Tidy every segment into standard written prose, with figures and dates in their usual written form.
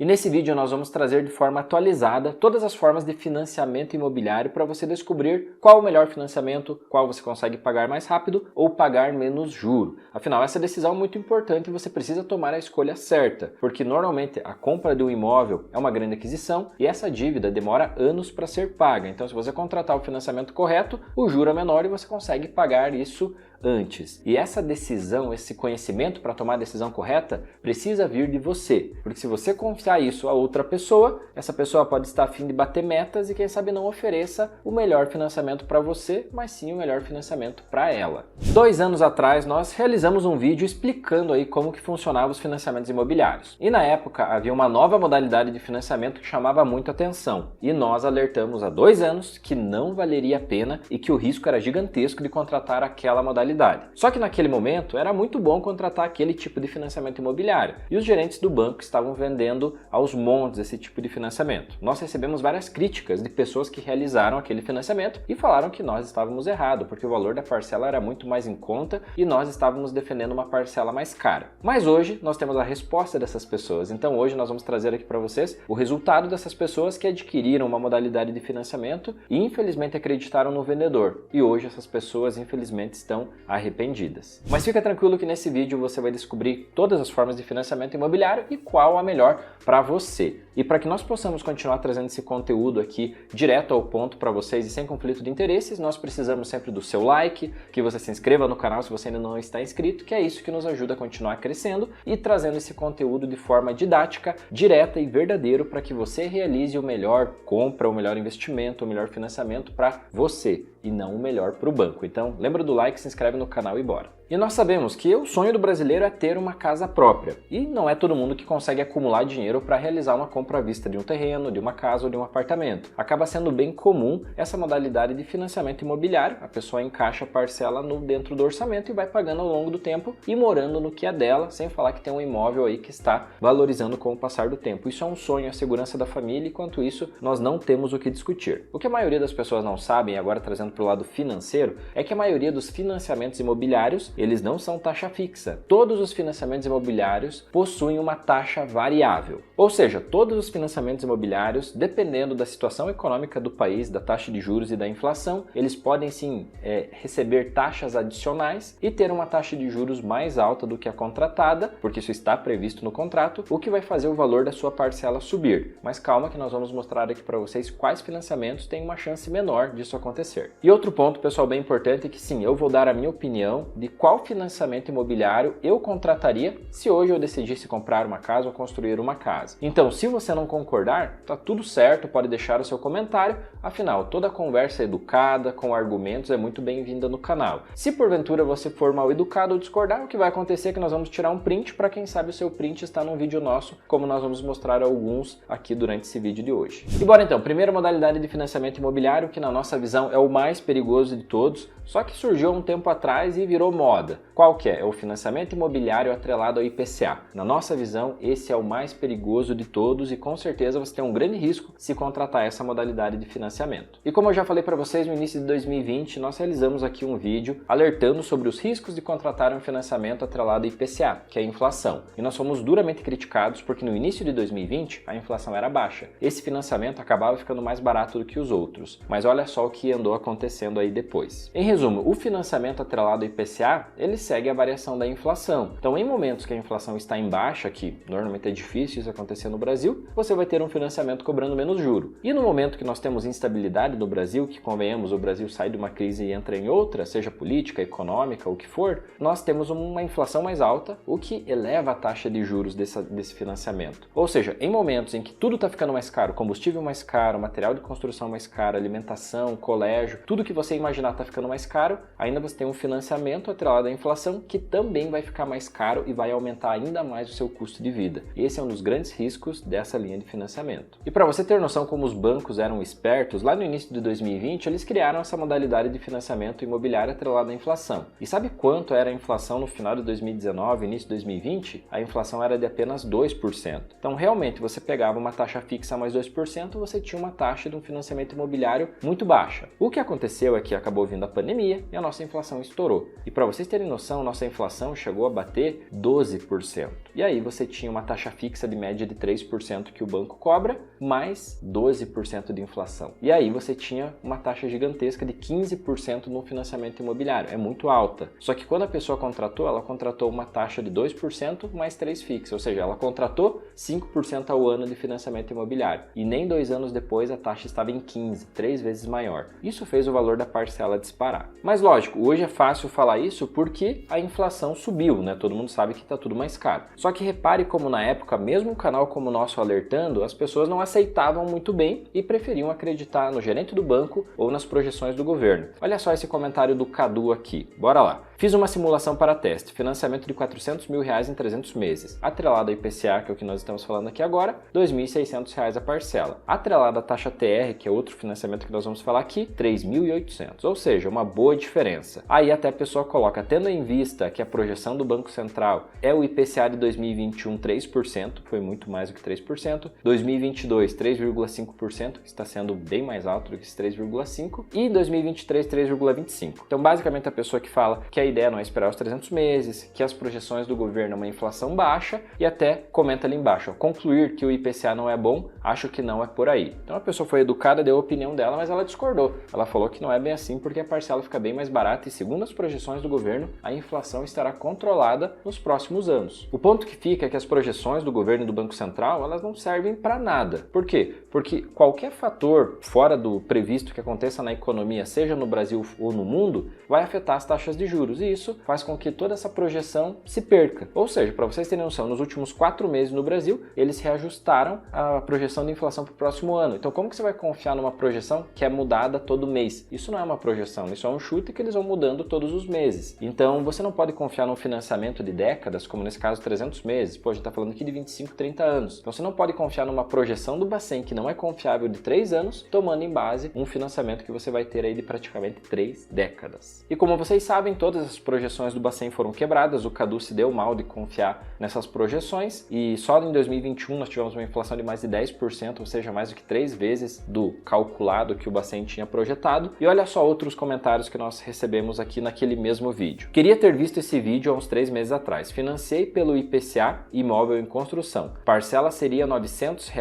E nesse vídeo nós vamos trazer de forma atualizada todas as formas de financiamento imobiliário para você descobrir qual o melhor financiamento, qual você consegue pagar mais rápido ou pagar menos juro. Afinal, essa decisão é muito importante e você precisa tomar a escolha certa, porque normalmente a compra de um imóvel é uma grande aquisição e essa dívida demora anos para ser paga. Então, se você contratar o financiamento correto, o juro é menor e você consegue pagar isso antes. E essa decisão, esse conhecimento para tomar a decisão correta precisa vir de você, porque se você confiar isso a outra pessoa, essa pessoa pode estar a fim de bater metas e quem sabe não ofereça o melhor financiamento para você, mas sim o melhor financiamento para ela. 2 anos atrás nós realizamos um vídeo explicando aí como que funcionavam os financiamentos imobiliários. E na época havia uma nova modalidade de financiamento que chamava muito atenção. E nós alertamos há 2 anos que não valeria a pena e que o risco era gigantesco de contratar aquela modalidade. Só que naquele momento era muito bom contratar aquele tipo de financiamento imobiliário e os gerentes do banco estavam vendendo aos montes esse tipo de financiamento. Nós recebemos várias críticas de pessoas que realizaram aquele financiamento e falaram que nós estávamos errados, porque o valor da parcela era muito mais em conta e nós estávamos defendendo uma parcela mais cara. Mas hoje nós temos a resposta dessas pessoas, então hoje nós vamos trazer aqui para vocês o resultado dessas pessoas que adquiriram uma modalidade de financiamento e infelizmente acreditaram no vendedor. E hoje essas pessoas infelizmente estão arrependidas. Mas fica tranquilo que nesse vídeo você vai descobrir todas as formas de financiamento imobiliário e qual a melhor para você. E para que nós possamos continuar trazendo esse conteúdo aqui direto ao ponto para vocês e sem conflito de interesses, nós precisamos sempre do seu like, que você se inscreva no canal se você ainda não está inscrito, que é isso que nos ajuda a continuar crescendo e trazendo esse conteúdo de forma didática, direta e verdadeiro para que você realize o melhor compra, o melhor investimento, o melhor financiamento para você e não o melhor para o banco. Então lembra do like, se inscreve no canal e bora! E nós sabemos que o sonho do brasileiro é ter uma casa própria e não é todo mundo que consegue acumular dinheiro para realizar uma compra à vista de um terreno, de uma casa ou de um apartamento. Acaba sendo bem comum essa modalidade de financiamento imobiliário, a pessoa encaixa a parcela dentro do orçamento e vai pagando ao longo do tempo e morando no que é dela, sem falar que tem um imóvel aí que está valorizando com o passar do tempo. Isso é um sonho, a segurança da família, e quanto isso nós não temos o que discutir. O que a maioria das pessoas não sabem, agora trazendo para o lado financeiro, é que a maioria dos financiamentos imobiliários eles não são taxa fixa. Todos os financiamentos imobiliários possuem uma taxa variável. Ou seja, todos os financiamentos imobiliários, dependendo da situação econômica do país, da taxa de juros e da inflação, eles podem sim receber taxas adicionais e ter uma taxa de juros mais alta do que a contratada, porque isso está previsto no contrato, o que vai fazer o valor da sua parcela subir. Mas calma que nós vamos mostrar aqui para vocês quais financiamentos têm uma chance menor disso acontecer. E outro ponto, pessoal, bem importante é que sim, eu vou dar a minha opinião de qual financiamento imobiliário eu contrataria se hoje eu decidisse comprar uma casa ou construir uma casa. Então, se você não concordar, tá tudo certo, pode deixar o seu comentário, afinal, toda conversa educada, com argumentos, é muito bem-vinda no canal. Se porventura você for mal educado ou discordar, o que vai acontecer é que nós vamos tirar um print para quem sabe o seu print está num vídeo nosso, como nós vamos mostrar alguns aqui durante esse vídeo de hoje. E bora então, primeira modalidade de financiamento imobiliário, que na nossa visão é o mais perigoso de todos, só que surgiu há um tempo atrás e virou moda. Qual que é? É o financiamento imobiliário atrelado ao IPCA. Na nossa visão, esse é o mais perigoso de todos e com certeza você tem um grande risco se contratar essa modalidade de financiamento. E como eu já falei para vocês, no início de 2020, nós realizamos aqui um vídeo alertando sobre os riscos de contratar um financiamento atrelado ao IPCA, que é a inflação. E nós fomos duramente criticados porque no início de 2020 a inflação era baixa. Esse financiamento acabava ficando mais barato do que os outros. Mas olha só o que andou acontecendo aí depois. Em resumo, o financiamento atrelado ao IPCA, ele segue a variação da inflação. Então, em momentos que a inflação está em baixa, que normalmente é difícil isso acontecer no Brasil, você vai ter um financiamento cobrando menos juro. E no momento que nós temos instabilidade no Brasil, que convenhamos, o Brasil sai de uma crise e entra em outra, seja política, econômica, o que for, nós temos uma inflação mais alta, o que eleva a taxa de juros desse financiamento. Ou seja, em momentos em que tudo está ficando mais caro, combustível mais caro, material de construção mais caro, alimentação, colégio, tudo que você imaginar está ficando mais caro, ainda você tem um financiamento atrelado à inflação que também vai ficar mais caro e vai aumentar ainda mais o seu custo de vida. Esse é um dos grandes riscos dessa linha de financiamento. E para você ter noção como os bancos eram espertos, lá no início de 2020 eles criaram essa modalidade de financiamento imobiliário atrelado à inflação. E sabe quanto era a inflação no final de 2019, início de 2020? A inflação era de apenas 2%. Então realmente você pegava uma taxa fixa mais 2%, você tinha uma taxa de um financiamento imobiliário muito baixa. O que aconteceu é que acabou vindo a pandemia e a nossa inflação estourou. E para vocês terem noção, nossa inflação chegou a bater 12%. E aí você tinha uma taxa fixa de média de 3% que o banco cobra, mais 12% de inflação. E aí você tinha uma taxa gigantesca de 15% no financiamento imobiliário. É muito alta. Só que quando a pessoa contratou, ela contratou uma taxa de 2% mais 3 fixa, ou seja, ela contratou 5% ao ano de financiamento imobiliário. E nem 2 anos depois a taxa estava em 15, 3 vezes maior. Isso fez o valor da parcela disparar. Mas lógico, hoje é fácil falar isso porque a inflação subiu, né? Todo mundo sabe que está tudo mais caro. Só que repare como na época, mesmo um canal como o nosso alertando, as pessoas não aceitavam muito bem e preferiam acreditar no gerente do banco ou nas projeções do governo. Olha só esse comentário do Cadu aqui. Bora lá. Fiz uma simulação para teste, financiamento de R$400 mil em 300 meses, atrelado ao IPCA, que é o que nós estamos falando aqui agora, R$ 2.600 a parcela. Atrelado à taxa TR, que é outro financiamento que nós vamos falar aqui, R$ 3.800, ou seja, uma boa diferença. Aí até a pessoa coloca, tendo em vista que a projeção do Banco Central é o IPCA de 2021 3%, foi muito mais do que 3%, 2022 3,5%, que está sendo bem mais alto do que esse 3,5%, e 2023 3,25%. Então basicamente a pessoa que fala que a ideia não é esperar os 300 meses, que as projeções do governo é uma inflação baixa e até comenta ali embaixo, ó, concluir que o IPCA não é bom, acho que não é por aí. Então a pessoa foi educada, deu a opinião dela, mas ela discordou. Ela falou que não é bem assim porque a parcela fica bem mais barata e segundo as projeções do governo, a inflação estará controlada nos próximos anos. O ponto que fica é que as projeções do governo e do Banco Central, elas não servem para nada. Por quê? Porque qualquer fator fora do previsto que aconteça na economia, seja no Brasil ou no mundo, vai afetar as taxas de juros. E isso faz com que toda essa projeção se perca. Ou seja, para vocês terem noção, nos últimos 4 meses no Brasil, eles reajustaram a projeção de inflação para o próximo ano. Então, como que você vai confiar numa projeção que é mudada todo mês? Isso não é uma projeção, isso é um chute que eles vão mudando todos os meses. Então, você não pode confiar num financiamento de décadas, como nesse caso 300 meses. Pô, a gente está falando aqui de 25, 30 anos. Então, você não pode confiar numa projeção do Bacen que não é confiável de 3 anos, tomando em base um financiamento que você vai ter aí de praticamente 3 décadas. E como vocês sabem, todas as projeções do Bacen foram quebradas, o Cadu se deu mal de confiar nessas projeções e só em 2021 nós tivemos uma inflação de mais de 10%, ou seja, mais do que 3 vezes do calculado que o Bacen tinha projetado. E olha só outros comentários que nós recebemos aqui naquele mesmo vídeo. Queria ter visto esse vídeo há uns 3 meses atrás. Financiei pelo IPCA imóvel em construção. Parcela seria R$ 900,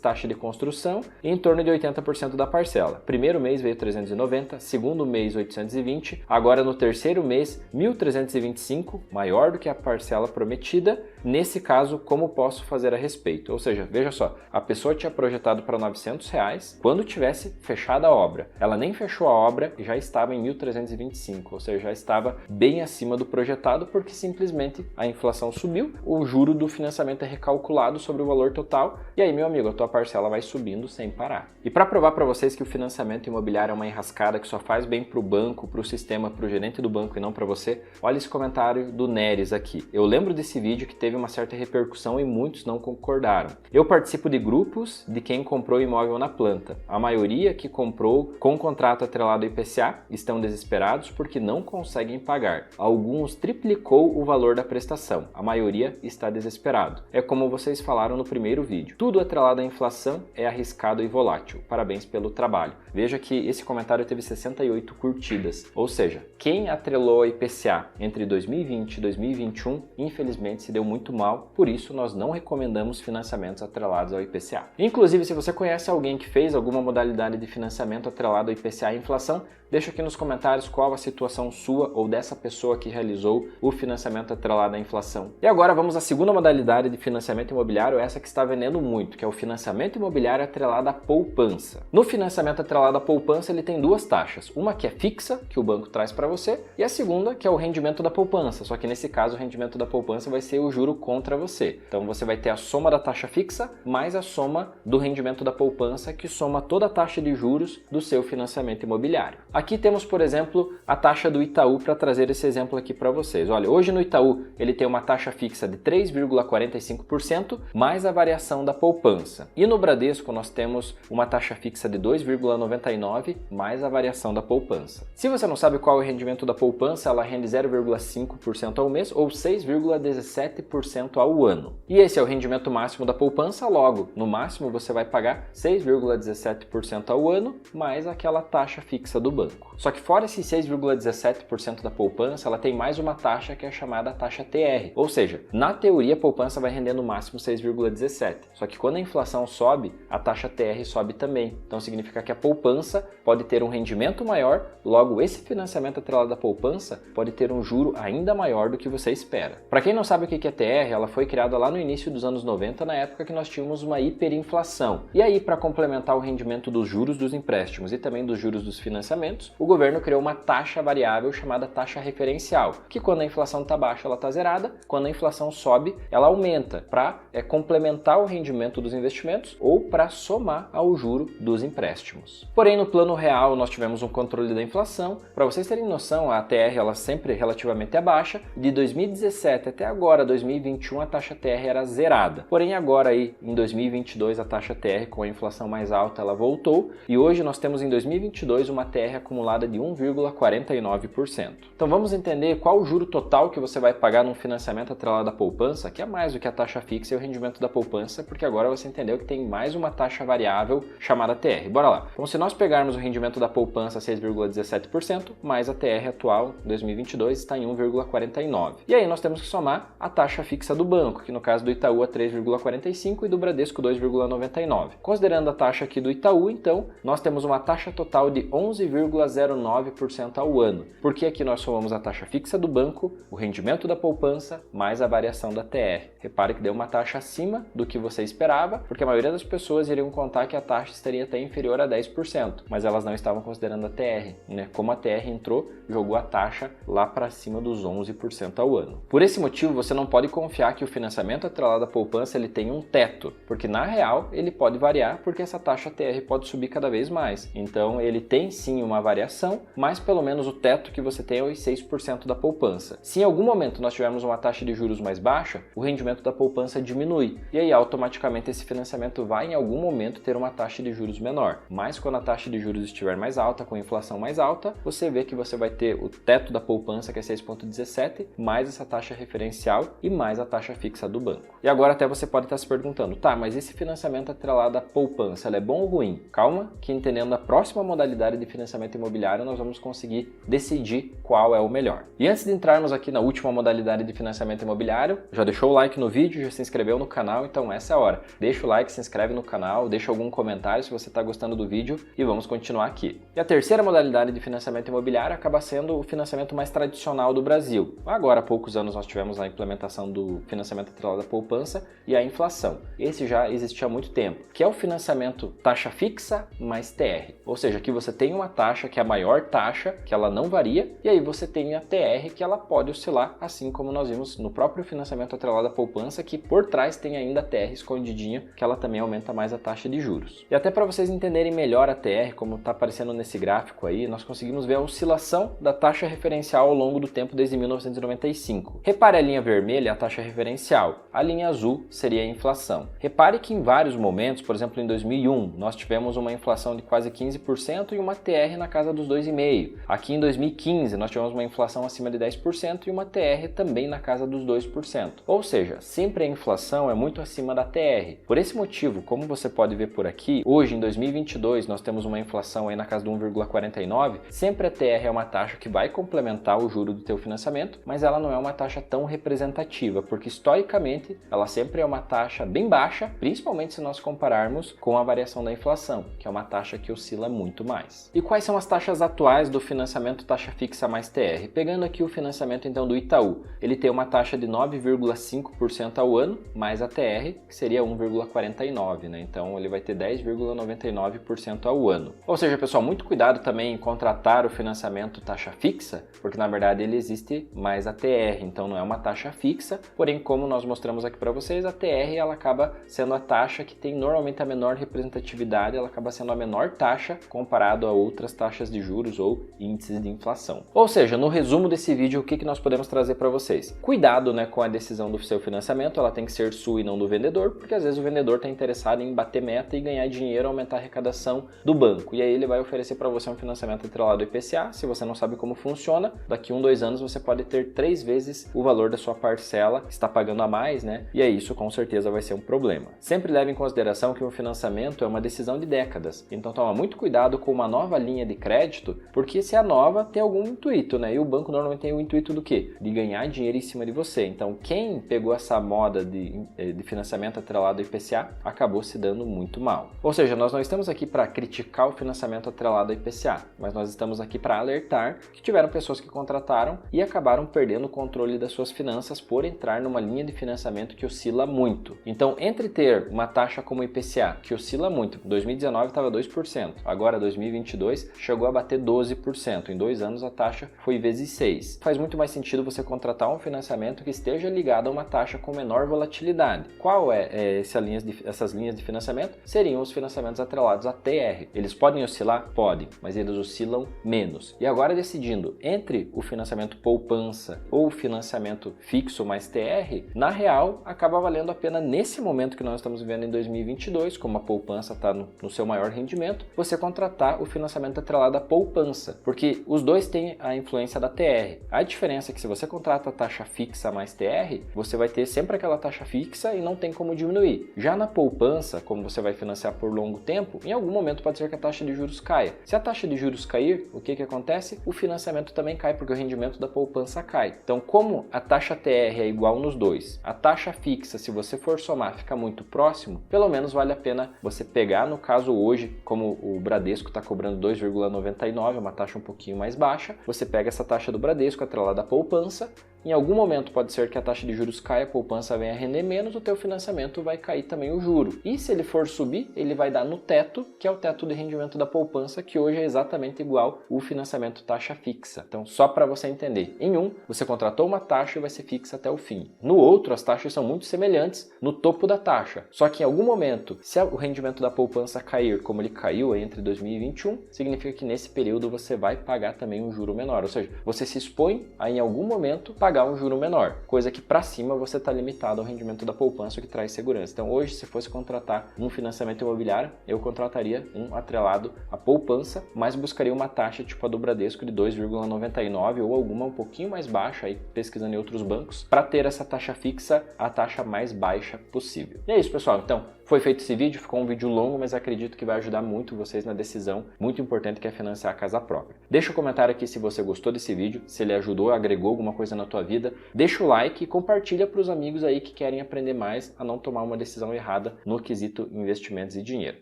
taxa de construção e em torno de 80% da parcela. Primeiro mês veio 390, segundo mês 820, agora no terceiro mês 1.325, maior do que a parcela prometida. Nesse caso, como posso fazer a respeito? Ou seja, veja só, a pessoa tinha projetado para R$ 900 quando tivesse fechado a obra. Ela nem fechou a obra e já estava em 1.325, ou seja, já estava bem acima do projetado porque simplesmente a inflação subiu, o juro do financiamento é recalculado sobre o valor total e aí, meu amigo, a tua parcela vai subindo sem parar. E para provar para vocês que o financiamento imobiliário é uma enrascada que só faz bem para o banco, para o sistema, para o gerente do banco e não para você, olha esse comentário do Neres aqui. Eu lembro desse vídeo que teve uma certa repercussão e muitos não concordaram. Eu participo de grupos de quem comprou imóvel na planta. A maioria que comprou com contrato atrelado ao IPCA estão desesperados porque não conseguem pagar. Alguns triplicou o valor da prestação. A maioria está desesperado. É como vocês falaram no primeiro vídeo. Tudo atrelado à inflação é arriscado e volátil. Parabéns pelo trabalho. Veja que esse comentário teve 68 curtidas. Ou seja, quem atrelou ao IPCA entre 2020 e 2021, infelizmente se deu muito mal, por isso nós não recomendamos financiamentos atrelados ao IPCA. Inclusive, se você conhece alguém que fez alguma modalidade de financiamento atrelado ao IPCA e inflação, deixa aqui nos comentários qual a situação sua ou dessa pessoa que realizou o financiamento atrelado à inflação. E agora vamos à segunda modalidade de financiamento imobiliário, essa que está vendendo muito, que é o financiamento imobiliário atrelado à poupança. No financiamento atrelado à poupança, ele tem duas taxas. Uma que é fixa, que o banco traz para você, e a segunda que é o rendimento da poupança, só que nesse caso o rendimento da poupança vai ser o juro contra você. Então você vai ter a soma da taxa fixa mais a soma do rendimento da poupança, que soma toda a taxa de juros do seu financiamento imobiliário. Aqui temos, por exemplo, a taxa do Itaú para trazer esse exemplo aqui para vocês. Olha, hoje no Itaú ele tem uma taxa fixa de 3,45% mais a variação da poupança. E no Bradesco nós temos uma taxa fixa de 2,99% mais a variação da poupança. Se você não sabe qual é o rendimento da poupança, poupança ela rende 0,5% ao mês ou 6,17% ao ano. E esse é o rendimento máximo da poupança, logo, no máximo você vai pagar 6,17% ao ano mais aquela taxa fixa do banco. Só que fora esse 6,17% da poupança, ela tem mais uma taxa que é chamada taxa TR. Ou seja, na teoria a poupança vai render no máximo 6,17%. Só que quando a inflação sobe, a taxa TR sobe também. Então significa que a poupança pode ter um rendimento maior, logo esse financiamento atrelado à poupança pode ter um juro ainda maior do que você espera. Para quem não sabe o que é TR, ela foi criada lá no início dos anos 90, na época que nós tínhamos uma hiperinflação. E aí, para complementar o rendimento dos juros dos empréstimos e também dos juros dos financiamentos, o governo criou uma taxa variável chamada taxa referencial, que quando a inflação está baixa, ela está zerada, quando a inflação sobe, ela aumenta, para complementar o rendimento dos investimentos ou para somar ao juro dos empréstimos. Porém, no plano real, nós tivemos um controle da inflação. Para vocês terem noção, a TR ela sempre relativamente é baixa. De 2017 até agora, 2021, a taxa TR era zerada. Porém, agora aí, em 2022, a taxa TR com a inflação mais alta, ela voltou. E hoje nós temos em 2022 uma TR acumulada de 1,49%. Então vamos entender qual o juro total que você vai pagar num financiamento atrelado à poupança, que é mais do que a taxa fixa e o rendimento da poupança, porque agora você entendeu que tem mais uma taxa variável chamada TR. Bora lá. Então, se nós pegarmos o rendimento da poupança 6,17%, mais a TR atual 2022 está em 1,49%. E aí nós temos que somar a taxa fixa do banco, que no caso do Itaú é 3,45% e do Bradesco 2,99%. Considerando a taxa aqui do Itaú, então, nós temos uma taxa total de 11,09% ao ano, porque aqui nós somamos a taxa fixa do banco, o rendimento da poupança, mais a variação da TR. Repare que deu uma taxa acima do que você esperava, porque a maioria das pessoas iriam contar que a taxa estaria até inferior a 10%, mas elas não estavam considerando a TR, né? Como a TR entrou, jogou a taxa lá para cima dos 11% ao ano. Por esse motivo, você não pode confiar que o financiamento atrelado à poupança ele tem um teto, porque na real ele pode variar, porque essa taxa TR pode subir cada vez mais. Então ele tem sim uma variação, mas pelo menos o teto que você tem é os 6% da poupança. Se em algum momento nós tivermos uma taxa de juros mais baixa, o rendimento da poupança diminui, e aí automaticamente esse financiamento vai em algum momento ter uma taxa de juros menor. Mas quando a taxa de juros estiver mais alta, com a inflação mais alta, você vê que você vai ter o teto da poupança, que é 6,17, mais essa taxa referencial e mais a taxa fixa do banco. E agora até você pode estar se perguntando, tá, mas esse financiamento atrelado à poupança, ela é bom ou ruim? Calma, que entendendo a próxima modalidade de financiamento imobiliário, nós vamos conseguir decidir qual é o melhor. E antes de entrarmos aqui na última modalidade de financiamento imobiliário, já deixou o like no vídeo, já se inscreveu no canal, então essa é a hora. Deixa o like, se inscreve no canal, deixa algum comentário se você está gostando do vídeo e vamos continuar aqui. E a terceira modalidade de financiamento imobiliário acaba sendo o financiamento mais tradicional do Brasil. Agora há poucos anos nós tivemos a implementação do financiamento atrelado à poupança e a inflação. Esse já existia há muito tempo, que é o financiamento taxa fixa mais TR. Ou seja, aqui você tem uma taxa que é a maior taxa, que ela não varia, e aí você tem a TR que ela pode oscilar, assim como nós vimos no próprio financiamento atrelado à poupança, que por trás tem ainda a TR escondidinha, que ela também aumenta mais a taxa de juros. E até para vocês entenderem melhor a TR, como está aparecendo nesse gráfico aí, nós conseguimos ver a oscilação da taxa referencial ao longo do tempo desde 1995. Repare a linha vermelha, a taxa referencial, a linha azul seria a inflação. Repare que em vários momentos, por exemplo em 2001, nós tivemos uma inflação de quase 15% e uma TR na casa dos 2,5%. Aqui em 2015 nós tivemos uma inflação acima de 10% e uma TR também na casa dos 2%. Ou seja, sempre a inflação é muito acima da TR. Por esse motivo, como você pode ver por aqui, hoje em 2022 nós temos uma inflação aí na casa de 1,49%, sempre a TR é uma taxa que vai complementar o juro do teu financiamento, mas ela não é uma taxa tão representativa, porque historicamente ela sempre é uma taxa bem baixa, principalmente se nós compararmos com a variação da inflação, que é uma taxa que oscila muito mais. E quais são as taxas atuais do financiamento taxa fixa mais TR? Pegando aqui o financiamento então do Itaú, ele tem uma taxa de 9,5% ao ano, mais a TR, que seria 1,49%, né? Então ele vai ter 10,99% ao ano. Ou seja, pessoal, muito cuidado também em contratar o financiamento taxa fixa, porque na verdade ele existe mais a TR, então não é uma taxa fixa, porém como nós mostramos aqui para vocês, a TR ela acaba sendo a taxa que tem normalmente a menor representatividade, ela acaba sendo a menor taxa comparado a outras taxas de juros ou índices de inflação. Ou seja, no resumo desse vídeo, o que nós podemos trazer para vocês? Cuidado, né, com a decisão do seu financiamento, ela tem que ser sua e não do vendedor, porque às vezes o vendedor está interessado em bater meta e ganhar dinheiro, aumentar a arrecadação do banco, e aí ele vai oferecer para você um financiamento atrelado ao IPCA, se você não sabe como funciona, funciona, daqui 1, 2 anos você pode ter 3 vezes o valor da sua parcela, está pagando a mais, né? E aí isso com certeza vai ser um problema. Sempre leve em consideração que o financiamento é uma decisão de décadas, então toma muito cuidado com uma nova linha de crédito, porque se é nova tem algum intuito, né? E o banco normalmente tem o intuito do quê? De ganhar dinheiro em cima de você. Então quem pegou essa moda de financiamento atrelado ao IPCA acabou se dando muito mal. Ou seja, nós não estamos aqui para criticar o financiamento atrelado ao IPCA, mas nós estamos aqui para alertar que tiveram pessoas que contrataram e acabaram perdendo o controle das suas finanças por entrar numa linha de financiamento que oscila muito. Então, entre ter uma taxa como o IPCA, que oscila muito, em 2019 estava 2%, agora 2022 chegou a bater 12%, em 2 anos a taxa foi vezes 6. Faz muito mais sentido você contratar um financiamento que esteja ligado a uma taxa com menor volatilidade. Qual é essas linhas de financiamento? Seriam os financiamentos atrelados a TR. Eles podem oscilar? Podem, mas eles oscilam menos. E agora decidindo entre o financiamento poupança ou o financiamento fixo mais TR, na real acaba valendo a pena nesse momento que nós estamos vivendo em 2022, como a poupança está no seu maior rendimento, você contratar o financiamento atrelado à poupança, porque os dois têm a influência da TR. A diferença é que se você contrata a taxa fixa mais TR, você vai ter sempre aquela taxa fixa e não tem como diminuir. Já na poupança, como você vai financiar por longo tempo, em algum momento pode ser que a taxa de juros caia. Se a taxa de juros cair, o que acontece? O financiamento também cai, porque o rendimento da poupança cai. Então, como a taxa TR é igual nos dois, a taxa fixa, se você for somar, fica muito próximo, pelo menos vale a pena você pegar, no caso hoje, como o Bradesco está cobrando 2,99, uma taxa um pouquinho mais baixa, você pega essa taxa do Bradesco atrelada à poupança. Em algum momento pode ser que a taxa de juros caia, a poupança venha a render menos, o teu financiamento vai cair também o juro. E se ele for subir, ele vai dar no teto, que é o teto de rendimento da poupança, que hoje é exatamente igual o financiamento taxa fixa. Então, só para você entender, em um, você contratou uma taxa e vai ser fixa até o fim. No outro, as taxas são muito semelhantes no topo da taxa. Só que em algum momento, se o rendimento da poupança cair como ele caiu entre 2021, significa que nesse período você vai pagar também um juro menor. Ou seja, você se expõe a em algum momento pagar um juro menor, coisa que para cima você está limitado ao rendimento da poupança, o que traz segurança. Então hoje, se fosse contratar um financiamento imobiliário, eu contrataria um atrelado à poupança, mas buscaria uma taxa tipo a do Bradesco de 2,99 ou alguma um pouquinho mais baixa, aí pesquisando em outros bancos, para ter essa taxa fixa, a taxa mais baixa possível. E é isso, pessoal. Então, foi feito esse vídeo, ficou um vídeo longo, mas acredito que vai ajudar muito vocês na decisão muito importante que é financiar a casa própria. Deixa um comentário aqui se você gostou desse vídeo, se ele ajudou, agregou alguma coisa na tua vida. Deixa o like e compartilha para os amigos aí que querem aprender mais a não tomar uma decisão errada no quesito investimentos e dinheiro.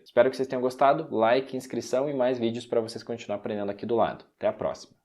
Espero que vocês tenham gostado. Like, inscrição e mais vídeos para vocês continuarem aprendendo aqui do lado. Até a próxima.